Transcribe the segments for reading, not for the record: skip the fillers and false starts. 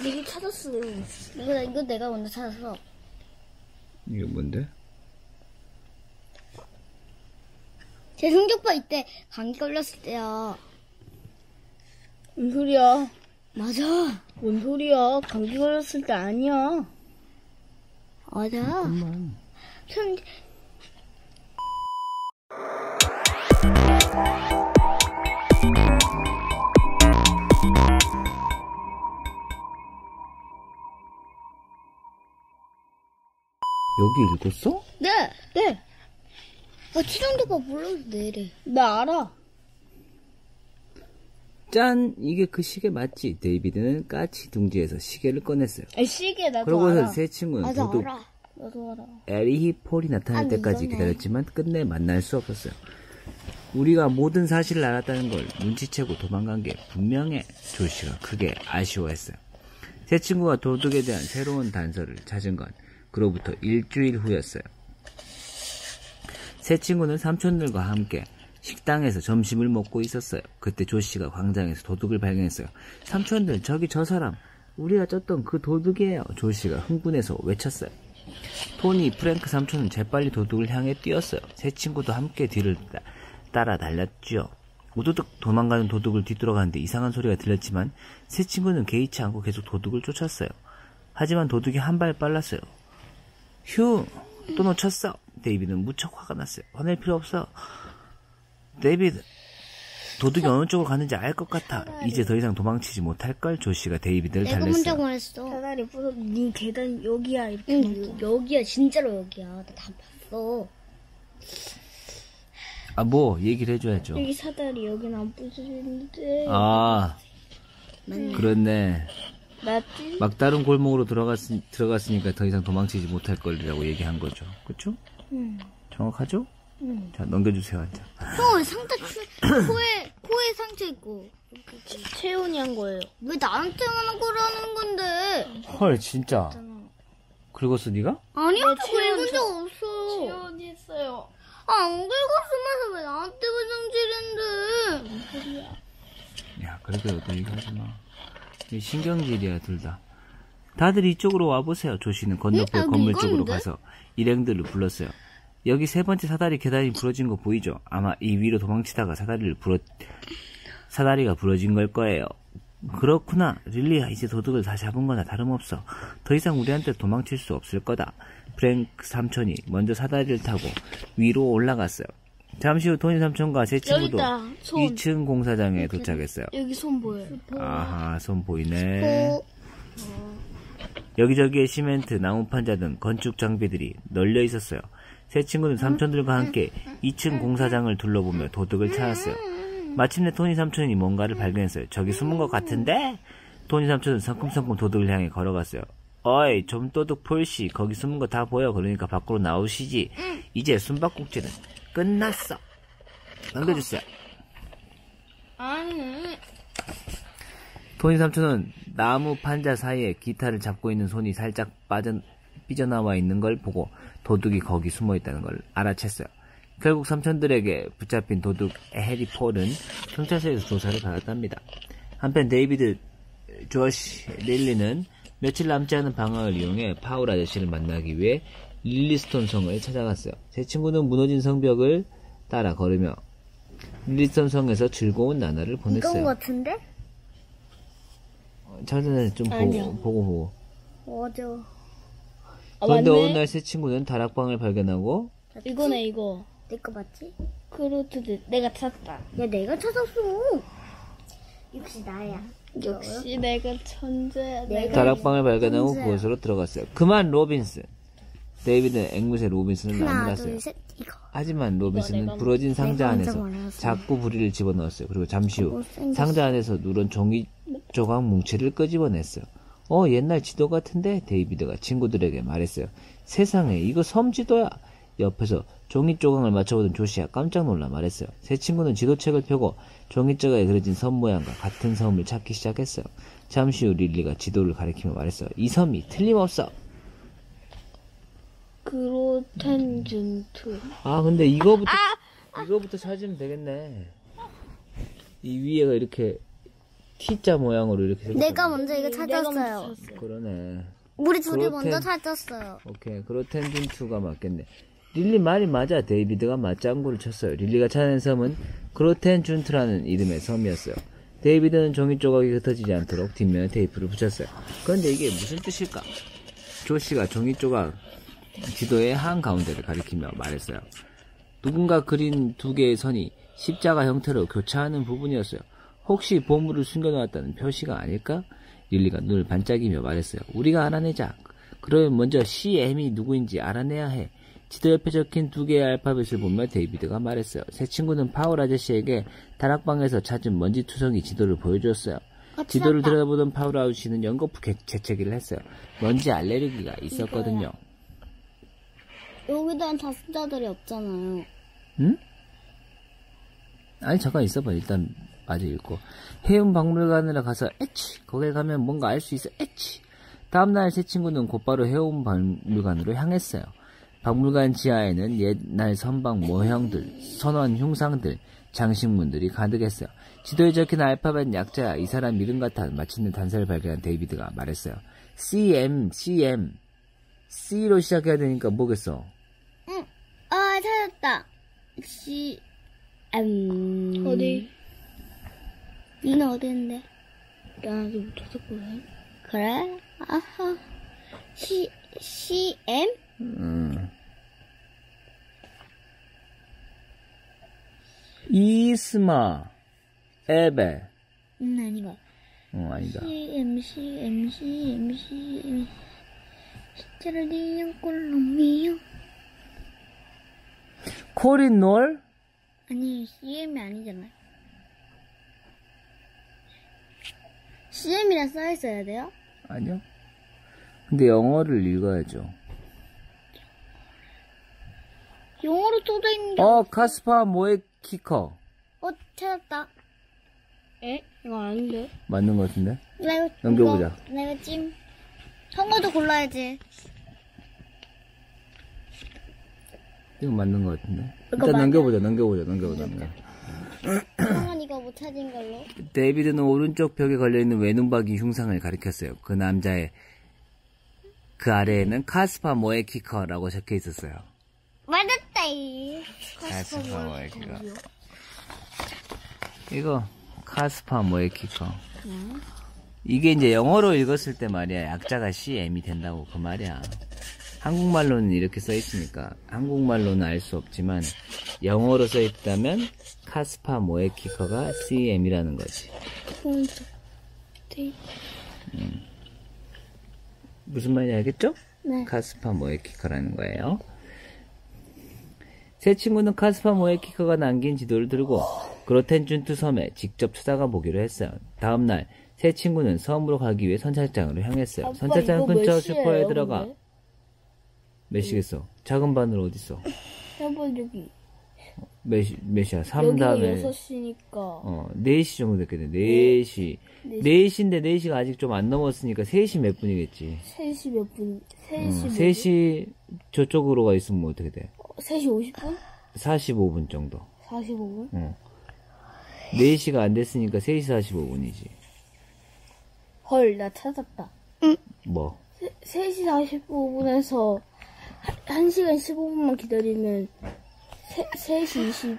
이게 찾았어. 이거 내가 먼저 찾았어. 이게 뭔데? 제 성적표 이때 감기 걸렸을 때야. 뭔 소리야? 맞아. 뭔 소리야? 감기 걸렸을 때 아니야. 맞아. 잠깐만. 여기 읽었어? 네. 네. 최종도가 불러도 내래. 나 알아. 짠! 이게 그 시계 맞지? 데이비드는 까치 둥지에서 시계를 꺼냈어요. 시계 나도 그러고서 알아. 세 친구는 맞아, 도둑 알아. 나도 알아. 에리히 폴이 나타날 아니, 때까지 이거네. 기다렸지만 끝내 만날 수 없었어요. 우리가 모든 사실을 알았다는 걸 눈치채고 도망간 게 분명해. 조씨가 크게 아쉬워했어요. 세 친구가 도둑에 대한 새로운 단서를 찾은 건 그로부터 일주일 후였어요. 세 친구는 삼촌들과 함께 식당에서 점심을 먹고 있었어요. 그때 조씨가 광장에서 도둑을 발견했어요. 삼촌들, 저기 저 사람, 우리가 쫓던 그 도둑이에요. 조씨가 흥분해서 외쳤어요. 토니, 프랭크 삼촌은 재빨리 도둑을 향해 뛰었어요. 세 친구도 함께 뒤를 따라 달렸죠. 우두둑 도망가는 도둑을 뒤돌아가는데 이상한 소리가 들렸지만 세 친구는 개의치 않고 계속 도둑을 쫓았어요. 하지만 도둑이 한 발 빨랐어요. 휴, 또 놓쳤어. 데이비드는 무척 화가 났어요. 화낼 필요 없어. 데이비드, 도둑이 어느 쪽으로 가는지 알 것 같아. 이제 더 이상 도망치지 못할걸. 조씨가 데이비드를 내가 먼저 달랬어요. 말했어. 사다리 부서. 네 계단 여기야 이렇게. 응, 여기야. 진짜로 여기야. 나 다 봤어. 아, 뭐 얘기를 해줘야죠. 여기 사다리 여기는 안 부서지는데. 아, 맞네. 그렇네. 맞지? 막다른 골목으로 들어갔으니까 더 이상 도망치지 못할 걸이라고 얘기한 거죠. 그쵸? 정확하죠? 자, 넘겨주세요, 한자. 형, 상자 코에 상처 있고. 채훈이 한 거예요. 왜 나한테만 한 거라는 건데? 헐, 진짜. 긁었어, 네가? 아니야, 네, 저 읽은 적 없어. 채훈이 했어요. 안 긁었으면서 왜 나한테 부정질인데? 야, 그렇게 너 얘기하지 마. 이게 신경질이야, 둘 다. 다들 이쪽으로 와보세요. 조씨는 건너편 여기 건물 이거 쪽으로 있는데? 가서 일행들을 불렀어요. 여기 세 번째 사다리 계단이 부러진 거 보이죠? 아마 이 위로 도망치다가 사다리가 부러진 걸 거예요. 그렇구나. 릴리야, 이제 도둑을 다 잡은 거나 다름없어. 더 이상 우리한테 도망칠 수 없을 거다. 프랭크 삼촌이 먼저 사다리를 타고 위로 올라갔어요. 잠시 후 토니 삼촌과 제 친구도 여기다, 손. 2층 공사장에 도착했어요. 여기 손 보여요. 아하, 손 보이네. 여기저기에 시멘트, 나무판자 등 건축 장비들이 널려 있었어요. 세 친구는 삼촌들과 함께 2층 공사장을 둘러보며 도둑을 찾았어요. 마침내 토니 삼촌이 뭔가를 발견했어요. 저기 숨은 것 같은데? 토니 삼촌은 성큼성큼 도둑을 향해 걸어갔어요. 어이, 좀 도둑 폴씨, 거기 숨은 거 다 보여. 그러니까 밖으로 나오시지. 이제 숨바꼭질은 끝났어. 넘겨주세요. 아니. 토니 삼촌은 나무 판자 사이에 기타를 잡고 있는 손이 살짝 삐져나와 있는 걸 보고 도둑이 거기 숨어 있다는 걸 알아챘어요. 결국 삼촌들에게 붙잡힌 도둑 해리 폴은 경찰서에서 조사를 받았답니다. 한편 데이비드, 조시, 릴리는 며칠 남지 않은 방학을 이용해 파울 아저씨를 만나기 위해 릴리스톤 성을 찾아갔어요. 세 친구는 무너진 성벽을 따라 걸으며 릴리스톤 성에서 즐거운 나날을 이건 보냈어요. 같은데? 찾아서 좀 아니요. 보고. 맞아. 그런데 맞네. 어느 날 세 친구는 다락방을 발견하고 이거네 이거. 내 거 맞지? 크루트드 내가 찾았다. 야, 내가 찾았어. 역시 나야. 역시 내가 천재야. 내가- 다락방을 발견하고 혼자야. 그곳으로 들어갔어요. 그만 로빈슨. 데이비드는 앵무새 로빈슨을 하나, 나무랐어요. 둘, 셋, 이거. 하지만 로빈슨은 내가 부러진 상자 내가 안에서 먼저 말했어. 자꾸 부리를 집어넣었어요. 그리고 잠시 후 못생겼어. 상자 안에서 누런 종이 조각 뭉치를 끄집어냈어요. 옛날 지도 같은데? 데이비드가 친구들에게 말했어요. 세상에, 이거 섬지도야. 옆에서 종이 조각을 맞춰보던 조시가 깜짝 놀라 말했어요. 세 친구는 지도책을 펴고 종이 조각에 그려진 섬 모양과 같은 섬을 찾기 시작했어요. 잠시 후 릴리가 지도를 가리키며 말했어요. 이 섬이 틀림없어. 그로텐준트. 아, 근데 이거부터 찾으면 되겠네. 이 위에가 이렇게 T자 모양으로 이렇게 생겼어. 내가 먼저 이거 찾았어요. 그러네. 우리 둘이 그렇대. 먼저 찾았어요. 오케이. 그로텐준2가 맞겠네. 릴리 말이 맞아. 데이비드가 맞장구를 쳤어요. 릴리가 찾아낸 섬은 그로텐준트라는 이름의 섬이었어요. 데이비드는 종이 조각이 흩어지지 않도록 뒷면에 테이프를 붙였어요. 그런데 이게 무슨 뜻일까? 조씨가 종이 조각 지도의 한가운데를 가리키며 말했어요. 누군가 그린 두 개의 선이 십자가 형태로 교차하는 부분이었어요. 혹시 보물을 숨겨놓았다는 표시가 아닐까? 릴리가 눈을 반짝이며 말했어요. 우리가 알아내자. 그러면 먼저 CM이 누구인지 알아내야 해. 지도 옆에 적힌 두 개의 알파벳을 보며 데이비드가 말했어요. 새 친구는 파울 아저씨에게 다락방에서 찾은 먼지투성이 지도를 보여주었어요. 지도를 들여다보던 파울 아저씨는 연거푸 재채기를 했어요. 먼지 알레르기가 있었거든요. 여기다는 다순자들이 없잖아요. 응? 아니 잠깐 있어봐. 일단 마저 읽고. 해운박물관으로 가서 에치 거기에 가면 뭔가 알 수 있어 에치. 다음날 새 친구는 곧바로 해운박물관으로 향했어요. 박물관 지하에는 옛날 선박 모형들, 선원 흉상들, 장식문들이 가득했어요. 지도에 적힌 알파벳 약자야. 이 사람 이름 같아. 마침내 단서를 발견한 데이비드가 말했어요. CM. C로 시작해야 되니까 뭐겠어? 응. 아, 찾았다. 어디? 니는 어디인데? 나 아직 못 찾았거든. 그래? 아하. CM? 이스마 에베. 아니가. 아니다. CM. 스트라디안 콜롬비아. 코린놀? 아니, CM이 아니잖아요. CM이라 써있어야 돼요? 아니요. 근데 영어를 읽어야죠. 영어로 써져있는 게. 카스파 모에키커. 찾았다. 에? 이거 아닌데? 맞는 것 같은데? 나 이거 넘겨보자. 나 이거 찜. 성어도 골라야지. 이거 맞는 것 같은데? 이거 일단 맞아. 넘겨보자. 성은 이거 못 찾은 걸로. 데이비드는 오른쪽 벽에 걸려있는 외눈박이 흉상을 가리켰어요. 그 남자의 그 아래에는 카스파 모에키커라고 적혀 있었어요. 맞았다, 이. 카스파 모에키커. 이거 카스파 모에키커. 이게 이제 영어로 읽었을 때 말이야. 약자가 CM이 된다고 그 말이야. 한국말로는 이렇게 써있으니까 한국말로는 알 수 없지만 영어로 써있다면 카스파 모에키커가 CM이라는 거지. 무슨 말인지 알겠죠? 네. 카스파 모에키커라는 거예요. 새 친구는 카스파 모에키커가 남긴 지도를 들고 그로텐준트 섬에 직접 찾아가 보기로 했어요. 다음날 새 친구는 섬으로 가기 위해 선착장으로 향했어요. 아빠, 선착장 이거 근처 몇 슈퍼에 시예요, 들어가. 근데? 몇 시겠어? 작은 바늘 어딨어? 해본 적이. 몇 시야? 3 여기가 다음에 6시니까. 4시 정도 됐겠네. 4시. 4시인데 4시가 아직 좀 안 넘었으니까 3시 몇 분이겠지. 3시 몇 분? 3시 몇 3시 저쪽으로 가 있으면 어떻게 돼? 3시 50분? 45분 정도. 45분? 4시가 안 됐으니까 3시 45분이지. 헐, 나 찾았다. 뭐? 3시 45분에서 1시간 15분만 기다리면 3시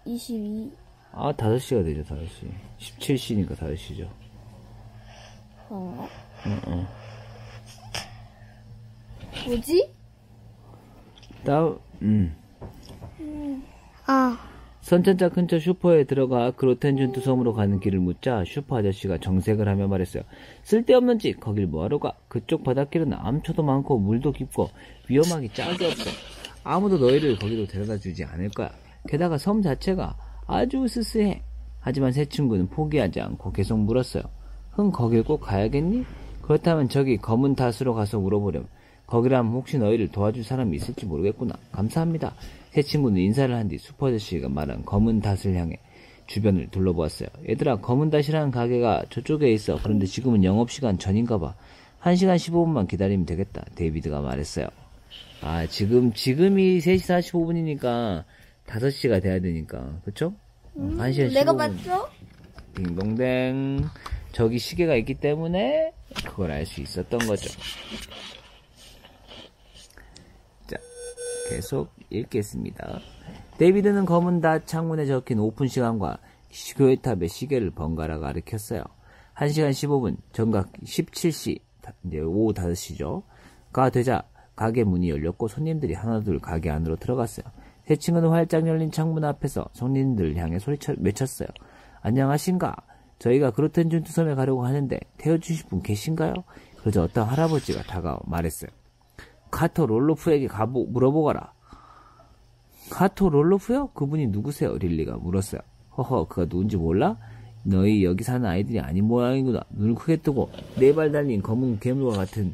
22. 5시가 되죠, 5시. 17시니까 5시죠. 뭐지? 선착장 근처 슈퍼에 들어가 그로텐준트 섬으로 가는 길을 묻자 슈퍼 아저씨가 정색을 하며 말했어요. 쓸데없는 짓, 거길 뭐하러 가? 그쪽 바닷길은 암초도 많고 물도 깊고 위험하기 짝이 없어. 아무도 너희를 거기로 데려다 주지 않을 거야. 게다가 섬 자체가 아주 스스해. 하지만 새 친구는 포기하지 않고 계속 물었어요. 거길 꼭 가야겠니? 그렇다면 저기 검은 닷으로 가서 물어보렴. 거기라면 혹시 너희를 도와줄 사람이 있을지 모르겠구나. 감사합니다. 새 친구는 인사를 한 뒤 슈퍼 아저씨가 말한 검은 닷을 향해 주변을 둘러보았어요. 얘들아, 검은 닷이라는 가게가 저쪽에 있어. 그런데 지금은 영업시간 전인가 봐. 1시간 15분만 기다리면 되겠다. 데이비드가 말했어요. 지금이 3시 45분이니까 5시가 돼야 되니까. 그쵸? 1시간 15분. 내가 맞죠? 딩동댕. 저기 시계가 있기 때문에 그걸 알 수 있었던 거죠. 자, 계속 읽겠습니다. 데이비드는 검은 닷 창문에 적힌 오픈 시간과 교회탑의 시계를 번갈아 가리켰어요. 1시간 15분, 정각 17시, 이제 오후 5시죠. 가 되자 가게 문이 열렸고 손님들이 하나둘 가게 안으로 들어갔어요. 새 친구는 활짝 열린 창문 앞에서 손님들 향해 외쳤어요. 안녕하신가? 저희가 그로텐 준투섬에 가려고 하는데 태워주실 분 계신가요? 그러자 어떤 할아버지가 다가와 말했어요. 카토 롤로프에게 물어보거라. 카토 롤로프요? 그분이 누구세요? 릴리가 물었어요. 허허, 그가 누군지 몰라? 너희 여기 사는 아이들이 아닌 모양이구나. 눈을 크게 뜨고 네 발 달린 검은 괴물과 같은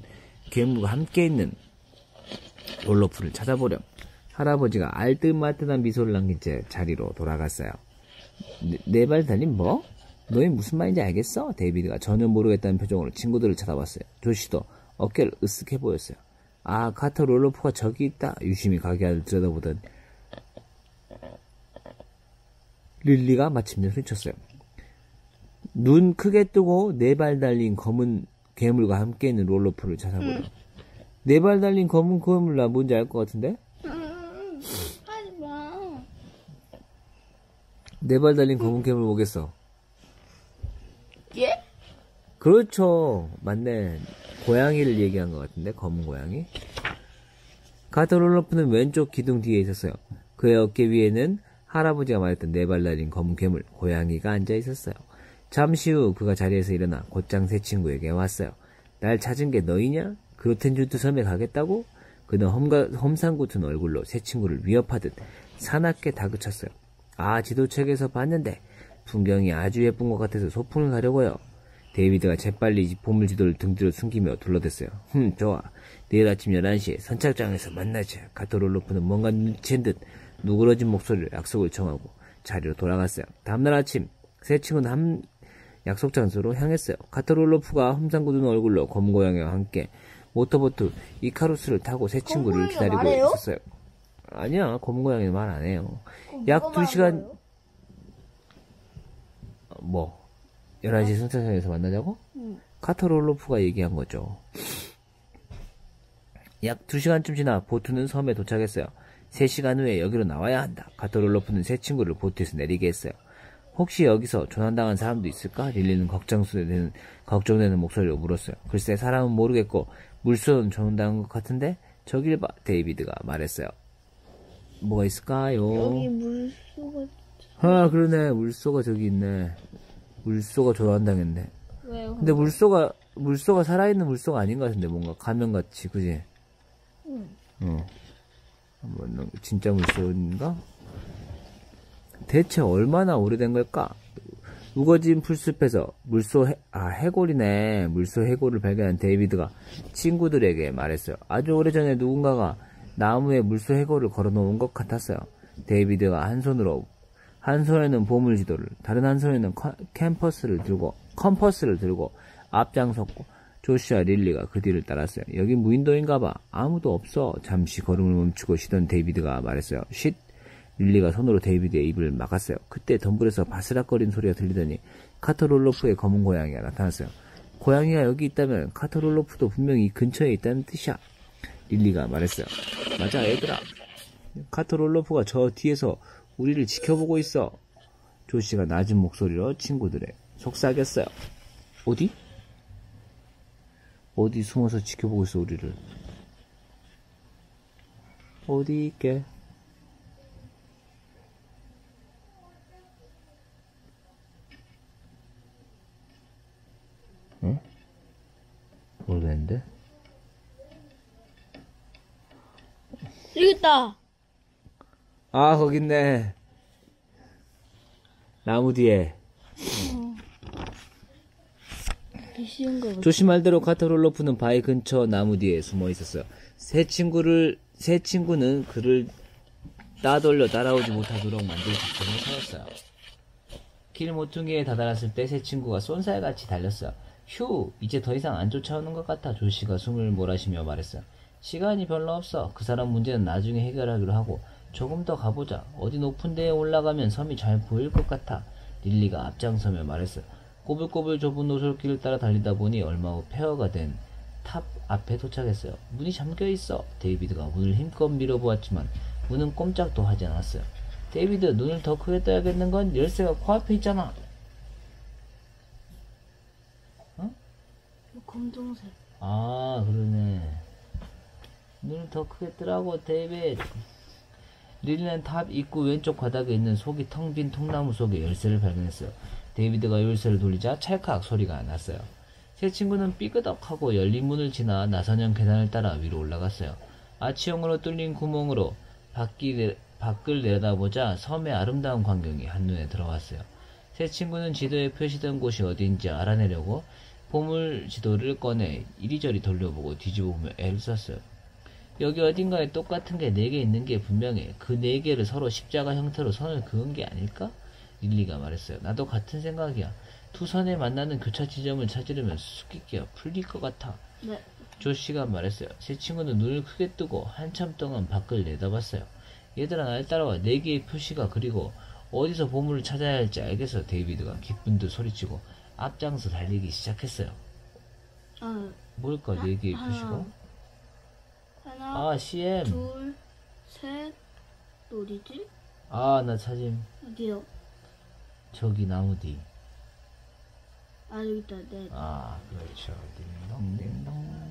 괴물과 함께 있는 롤로프를 찾아보렴. 할아버지가 알뜰말뜰한 미소를 남긴 채 자리로 돌아갔어요. 네 발 달린 뭐? 너희 무슨 말인지 알겠어? 데이비드가 전혀 모르겠다는 표정으로 친구들을 쳐다봤어요. 조시도 어깨를 으쓱해 보였어요. 아, 카터 롤로프가 저기 있다. 유심히 가게 안을 들여다보던 릴리가 마침내 소리쳤어요. 눈 크게 뜨고 네 발 달린 검은 괴물과 함께 있는 롤로프를 찾아보렴. 네 발 달린 검은 괴물 나 뭔지 알 것 같은데? 하지마. 네 발 달린 검은 괴물 뭐겠어? 예? 그렇죠. 맞네. 고양이를 얘기한 것 같은데, 검은 고양이. 카터 롤로프는 왼쪽 기둥 뒤에 있었어요. 그의 어깨 위에는 할아버지가 말했던 네 발 달린 검은 괴물, 고양이가 앉아 있었어요. 잠시 후 그가 자리에서 일어나 곧장 새 친구에게 왔어요. 날 찾은 게 너희냐? 그로텐주트 섬에 가겠다고? 그는 험상궂은 얼굴로 새 친구를 위협하듯 사납게 다그쳤어요. 아, 지도책에서 봤는데 풍경이 아주 예쁜 것 같아서 소풍을 가려고요. 데이비드가 재빨리 보물지도를 등 뒤로 숨기며 둘러댔어요. 좋아. 내일 아침 11시에 선착장에서 만나자. 카토 롤로프는 뭔가 눈치챈 듯 누그러진 목소리로 약속을 청하고 자리로 돌아갔어요. 다음날 아침 새 친구는 약속 장소로 향했어요. 카토 롤로프가 험상궂은 얼굴로 검고양이와 함께 모터보트 이카루스를 타고 새 친구를 기다리고 말해요? 있었어요. 아니야, 검고양이는 말 안 해요. 약 2시간... 뭐? 11시 선착장에서 만나자고? 카토 롤로프가 얘기한 거죠. 약 2시간쯤 지나 보트는 섬에 도착했어요. 3시간 후에 여기로 나와야 한다. 카토 롤로프는 새 친구를 보트에서 내리게 했어요. 혹시 여기서 조난당한 사람도 있을까? 릴리는 걱정되는 목소리로 물었어요. 글쎄, 사람은 모르겠고 물소는 조난당한 것 같은데? 저길 봐, 데이비드가 말했어요. 뭐가 있을까요? 여기 물소가. 아, 그러네. 물소가 저기 있네. 물소가 조난당했네. 왜요? 근데 물소가 살아있는 물소가 아닌 것 같은데, 뭔가 가면같이, 그지? 뭐, 진짜 물소인가? 대체 얼마나 오래된 걸까? 우거진 풀숲에서 해골이네. 물소 해골을 발견한 데이비드가 친구들에게 말했어요. 아주 오래전에 누군가가 나무에 물소 해골을 걸어놓은 것 같았어요. 데이비드가 한 손에는 보물지도를, 다른 한 손에는 컴퍼스를 들고 앞장섰고, 조시와 릴리가 그 뒤를 따랐어요. 여기 무인도인가봐. 아무도 없어. 잠시 걸음을 멈추고 쉬던 데이비드가 말했어요. 쉿! 릴리가 손으로 데이비드의 입을 막았어요. 그때 덤불에서 바스락거리는 소리가 들리더니 카토 롤로프의 검은 고양이가 나타났어요. 고양이가 여기 있다면 카토 롤로프도 분명히 이 근처에 있다는 뜻이야. 릴리가 말했어요. 맞아, 얘들아. 카토 롤로프가 저 뒤에서 우리를 지켜보고 있어. 조시가 낮은 목소리로 친구들의 속삭였어요. 어디? 어디 숨어서 지켜보고 있어, 우리를? 어디 있게? 응? 모르겠는데? 여기 있다. 아, 거기 있네. 나무 뒤에. 조시 말대로 카토 롤로프는 바위 근처 나무 뒤에 숨어 있었어요. 새 친구는 그를 따돌려 따라오지 못하도록 만들 작전을 세웠어요. 길 모퉁이에 다다랐을 때 새 친구가 쏜살같이 달렸어요. 휴, 이제 더 이상 안 쫓아오는 것 같아. 조시가 숨을 몰아쉬며 말했어요. 시간이 별로 없어. 그 사람 문제는 나중에 해결하기로 하고 조금 더 가보자. 어디 높은 데에 올라가면 섬이 잘 보일 것 같아. 릴리가 앞장서며 말했어요. 꼬불꼬불 좁은 오솔길을 따라 달리다 보니 얼마 후 폐허가 된 탑 앞에 도착했어요. 문이 잠겨있어. 데이비드가 문을 힘껏 밀어보았지만 문은 꼼짝도 하지 않았어요. 데이비드, 눈을 더 크게 떠야겠는 건 열쇠가 코앞에 있잖아. 검정색. 아, 그러네. 눈을 더 크게 뜨라고, 데이비드. 릴리는 탑 입구 왼쪽 바닥에 있는 속이 텅 빈 통나무 속에 열쇠를 발견했어요. 데이비드가 열쇠를 돌리자 찰칵 소리가 났어요. 세 친구는 삐끄덕하고 열린 문을 지나 나선형 계단을 따라 위로 올라갔어요. 아치형으로 뚫린 구멍으로 밖을 내려다보자 섬의 아름다운 광경이 한눈에 들어왔어요. 세 친구는 지도에 표시된 곳이 어디인지 알아내려고 보물 지도를 꺼내 이리저리 돌려보고 뒤집어보며 애를 썼어요. 여기 어딘가에 똑같은 게 4개 있는 게 분명해. 그 4개를 서로 십자가 형태로 선을 그은 게 아닐까? 릴리가 말했어요. 나도 같은 생각이야. 두 선에 만나는 교차 지점을 찾으려면 수수께끼가 풀릴 것 같아. 네. 조씨가 말했어요. 세 친구는 눈을 크게 뜨고 한참 동안 밖을 내다봤어요. 얘들아, 날 따라와. 4개의 표시가 그리고 어디서 보물을 찾아야 할지 알겠어. 데이비드가 기쁜 듯 소리치고 앞장서 달리기 시작했어요. 뭘까? 4개의 표시가? 하나, 아, CM. 둘, 셋. 또 어디지? 아, 나 찾음. 어디요? 저기 나무 뒤. 아, 여기 있다. 네. 아, 그렇죠. 딩동딩동.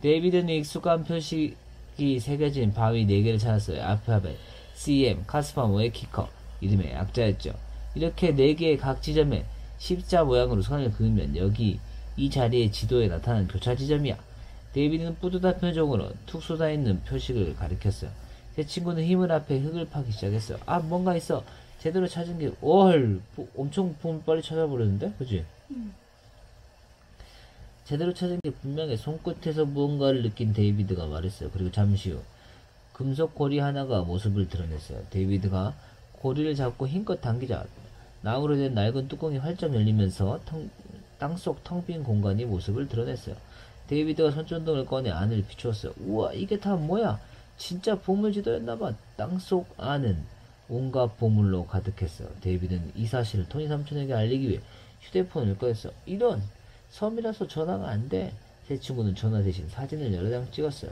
데이비드는 익숙한 표식이 새겨진 바위 4개를 찾았어요. 알파벳, CM, 카스파모의 키커, 이름의 약자였죠. 이렇게 4개의 각 지점에 십자 모양으로 선을 그으면 여기 이 자리의 지도에 나타난 교차 지점이야. 데이비드는 뿌듯한 표정으로 툭 쏟아있는 표식을 가리켰어요. 제 친구는 힘을 합해 흙을 파기 시작했어요. 아, 뭔가 있어. 제대로 찾은 게, 엄청 빨리 찾아버렸는데? 그치? 제대로 찾은 게 분명해. 손끝에서 무언가를 느낀 데이비드가 말했어요. 그리고 잠시 후, 금속 고리 하나가 모습을 드러냈어요. 데이비드가 고리를 잡고 힘껏 당기자, 나무로 된 낡은 뚜껑이 활짝 열리면서 땅속 텅 빈 공간이 모습을 드러냈어요. 데이비드가 손전등을 꺼내 안을 비추었어요. 우와, 이게 다 뭐야? 진짜 보물지도였나봐. 땅속 안은 온갖 보물로 가득했어요. 데이비드는 이 사실을 토니 삼촌에게 알리기 위해 휴대폰을 꺼냈어요. 이런! 섬이라서 전화가 안 돼. 세 친구는 전화 대신 사진을 여러 장 찍었어요.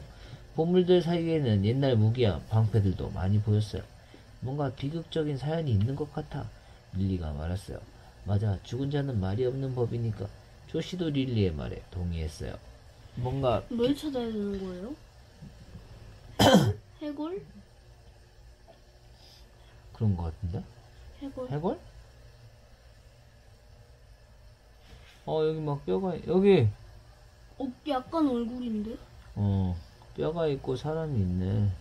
보물들 사이에는 옛날 무기와 방패들도 많이 보였어요. 뭔가 비극적인 사연이 있는 것 같아. 릴리가 말했어요. 맞아, 죽은 자는 말이 없는 법이니까. 조씨도 릴리의 말에 동의했어요. 뭔가 뭘 찾아야 되는 거예요? 해골? 그런 것 같은데? 해골? 해골? 여기 막 뼈가, 여기! 약간 얼굴인데? 뼈가 있고 사람이 있네.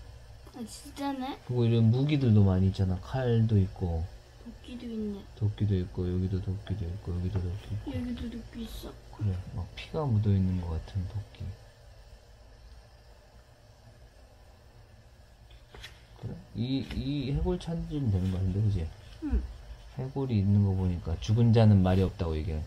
아, 진짜네? 그리고 이런 무기들도 많이 있잖아. 칼도 있고, 도끼도 있네. 도끼도 있고, 여기도 도끼도 있고, 여기도 도끼 있고. 여기도 도끼 있어. 그래, 막 피가 묻어 있는 것 같은 도끼. 그래? 이 해골 찾으면 되는 거 같은데, 그지? 응. 해골이 있는 거 보니까 죽은 자는 말이 없다고 얘기해.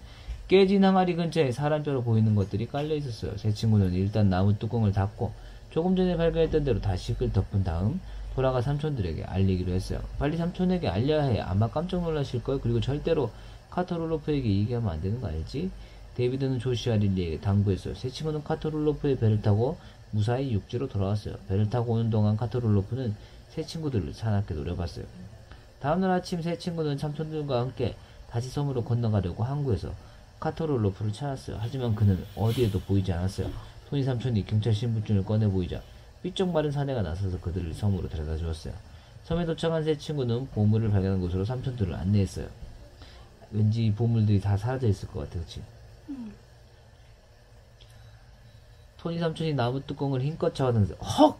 깨진 항아리 근처에 사람뼈로 보이는 것들이 깔려 있었어요. 제 친구는 일단 나무 뚜껑을 닫고 조금 전에 발견했던 대로 다시글 덮은 다음 돌아가 삼촌들에게 알리기로 했어요. 빨리 삼촌에게 알려야 해. 아마 깜짝 놀라실걸. 그리고 절대로 카터롤로프에게 얘기하면 안 되는 거 알지? 데이비드는 조시와 릴리에게 당부했어요. 새 친구는 카터롤로프의 배를 타고 무사히 육지로 돌아왔어요. 배를 타고 오는 동안 카터롤로프는 새 친구들을 사납게 노려봤어요. 다음날 아침 새 친구는 삼촌들과 함께 다시 섬으로 건너가려고 항구에서 카터롤로프를 찾았어요. 하지만 그는 어디에도 보이지 않았어요. 토니 삼촌이 경찰 신분증을 꺼내 보이자 삐쩍 마른 사내가 나서서 그들을 섬으로 데려다 주었어요. 섬에 도착한 새 친구는 보물을 발견한 곳으로 삼촌들을 안내했어요. 왠지 보물들이 다 사라져 있을 것 같아, 그치? 토니 삼촌이 나무 뚜껑을 힘껏 잡아당겨서 헉!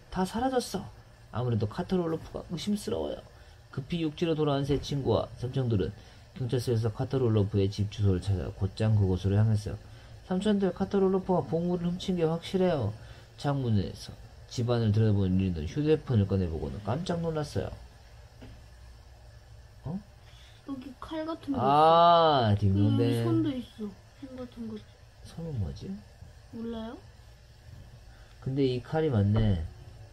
다 사라졌어! 아무래도 카터롤로프가 의심스러워요. 급히 육지로 돌아온 새 친구와 삼촌들은 경찰서에서 카터롤로프의 집 주소를 찾아 곧장 그곳으로 향했어요. 삼촌들, 카터롤로프가 보물을 훔친 게 확실해요. 창문에서 집안을 들여다보는 릴리는 휴대폰을 꺼내보고는 깜짝 놀랐어요. 여기 칼 같은 거 아, 있어. 여기 딩동댕. 손도 있어. 손 같은 거. 손은 뭐지? 몰라요? 근데 이 칼이 맞네.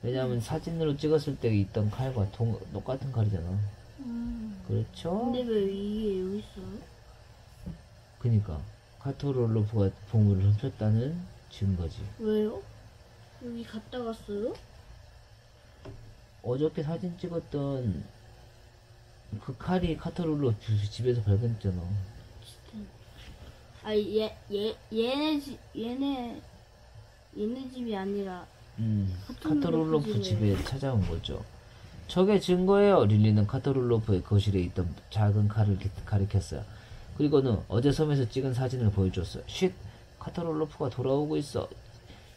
왜냐면 사진으로 찍었을 때 있던 칼과 똑같은 칼이잖아. 그렇죠? 근데 왜 이게 여기 있어요? 그니까 카토롤로프가 보물을 훔쳤다는 증거지. 왜요? 여기 갔다 갔어요? 어저께 사진 찍었던 그 칼이 카토롤로프 집에서 발견했잖아. 아, 얘네 집이 아니라 카토롤로프 집에 찾아온 거죠. 저게 증거예요. 릴리는 카토롤로프의 거실에 있던 작은 칼을 가리켰어요. 그리고는 어제 섬에서 찍은 사진을 보여줬어요. 쉿! 카토롤로프가 돌아오고 있어.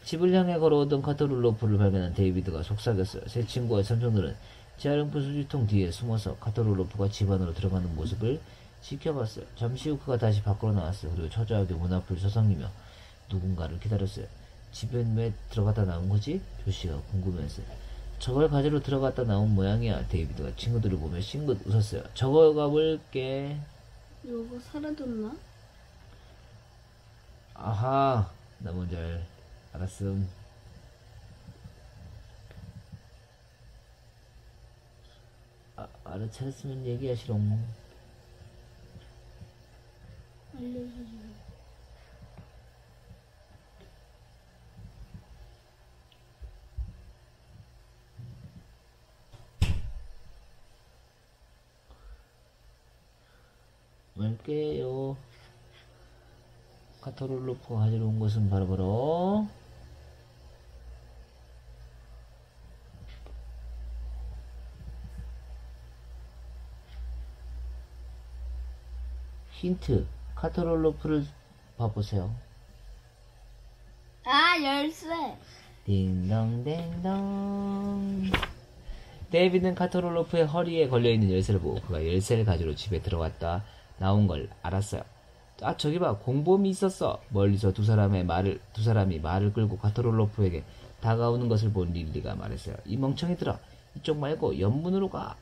집을 향해 걸어오던 카토롤로프를 발견한 데이비드가 속삭였어요. 세 친구와 삼촌들은 재활용품 수지통 뒤에 숨어서 카토롤로프가 집 안으로 들어가는 모습을 지켜봤어요. 잠시 후 그가 다시 밖으로 나왔어요. 그리고 초조하게 문 앞을 서성이며 누군가를 기다렸어요. 집엔 왜 들어갔다 나온 거지? 조씨가 궁금했어요. 저걸 가지러 들어갔다 나온 모양이야. 데이비드가 친구들을 보며 싱긋 웃었어요. 저거 가볼게. 이거 사라졌나? 아하, 나 뭔지 알았음. 알아차렸으면 얘기하시롱. 알려주세요. 말게요. 카토롤로프가 가지러 온 것은 바로바로 힌트. 카토롤로프를 봐보세요. 아, 열쇠. 딩동댕동. 데이비드는 카토롤로프의 허리에 걸려있는 열쇠를 보고 그가 열쇠를 가지러 집에 들어갔다 나온 걸 알았어요. 아, 저기 봐, 공범이 있었어. 멀리서 두 사람이 말을 끌고 카토롤로프에게 다가오는 것을 본 릴리가 말했어요. 이 멍청이들아, 이쪽 말고 옆문으로 가.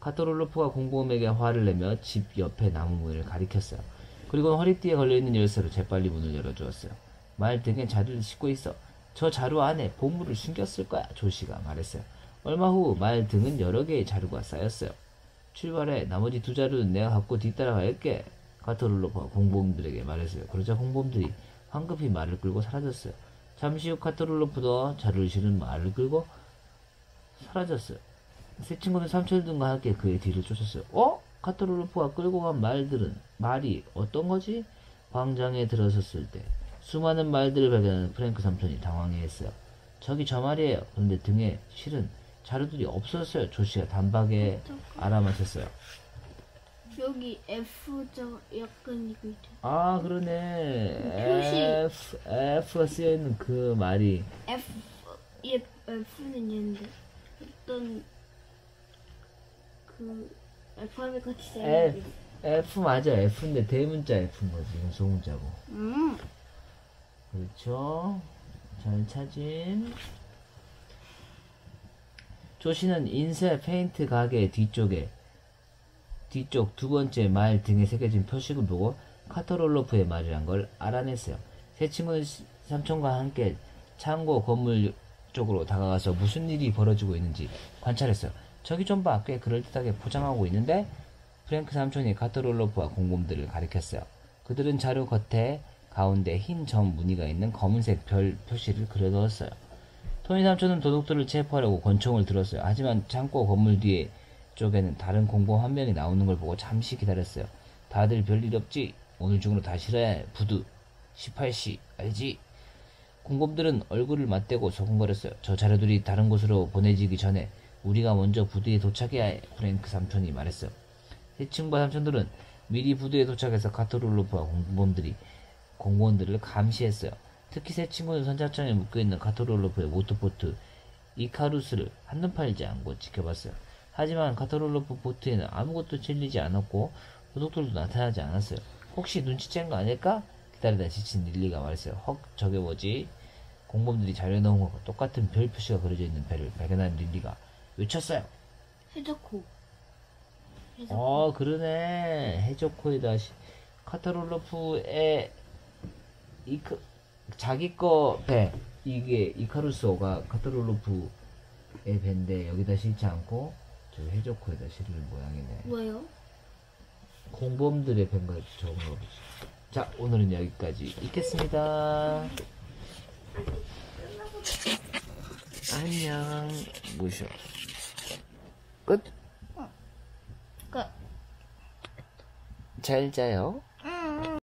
카토롤로프가 공범에게 화를 내며 집 옆에 나무 문을 가리켰어요. 그리고 허리띠에 걸려있는 열쇠로 재빨리 문을 열어주었어요. 말 등에 자루를 싣고 있어. 저 자루 안에 보물을 숨겼을 거야. 조씨가 말했어요. 얼마 후 말 등은 여러 개의 자루가 쌓였어요. 출발해. 나머지 두 자루는 내가 갖고 뒤따라갈게. 카토롤로프가 공범들에게 말했어요. 그러자 공범들이 황급히 말을 끌고 사라졌어요. 잠시 후 카토롤로프도 자루를 실은 말을 끌고 사라졌어요. 세 친구는 삼촌들과 함께 그의 뒤를 쫓았어요. 카토롤로프가 끌고 간 말이 어떤 거지? 광장에 들어섰을 때 수많은 말들을 발견한 프랭크 삼촌이 당황해했어요. 저기 저 말이에요. 그런데 등에 실은 자루들이 없었어요. 조씨가 단박에 알아맞혔어요. 여기 F 약간 이거 있죠. 아, 그러네. 표시. F가 쓰여있는 그 말이 F는 얘인데 어떤 그 알파벳 같이 써있는 F 맞아. F인데 대문자 F인 거지. 이건 소문자고. 그렇죠. 잘 찾은. 조씨는 인쇄 페인트 가게 뒤쪽 두 번째 말 등에 새겨진 표식을 보고 카토롤로프의 말이란 걸 알아냈어요. 세 친구는 삼촌과 함께 창고 건물 쪽으로 다가가서 무슨 일이 벌어지고 있는지 관찰했어요. 저기 좀 봐. 꽤 그럴듯하게 포장하고 있는데? 프랭크 삼촌이 카토롤로프와 공범들을 가리켰어요. 그들은 자루 겉에 가운데 흰 점 무늬가 있는 검은색 별 표시를 그려넣었어요. 토니 삼촌은 도둑들을 체포하려고 권총을 들었어요. 하지만 창고 건물 뒤에 쪽에는 다른 공범 한 명이 나오는 걸 보고 잠시 기다렸어요. 다들 별일 없지? 오늘 중으로 다 실어야 부두 18시 알지? 공범들은 얼굴을 맞대고 소곤거렸어요. 저 자료들이 다른 곳으로 보내지기 전에 우리가 먼저 부두에 도착해야 해. 프랭크 삼촌이 말했어요. 세 친구와 삼촌들은 미리 부두에 도착해서 카토롤로프와 공무원들을 감시했어요. 특히 세 친구는 선착장에 묶여있는 카토롤로프의 모터보트 이카루스를 한눈 팔지 않고 지켜봤어요. 하지만 카토롤로프 보트에는 아무것도 실리지 않았고 도둑들도 나타나지 않았어요. 혹시 눈치챈 거 아닐까? 기다리다 지친 릴리가 말했어요. 헉, 저게 뭐지? 공범들이 자료에 넣은 것과 똑같은 별 표시가 그려져 있는 배를 발견한 릴리가 외쳤어요. 해적코. 그러네. 해적코에다 카토롤로프의 자기 거 배, 이게 이카루스호가 카토롤로프의 배인데 여기다 실지 않고 해적코에다 실은 모양이네. 뭐예요? 공범들의 뱀과 적은 거. 자, 오늘은 여기까지 읽겠습니다. 안녕. 무쇼. 끝. 끝. 잘 자요.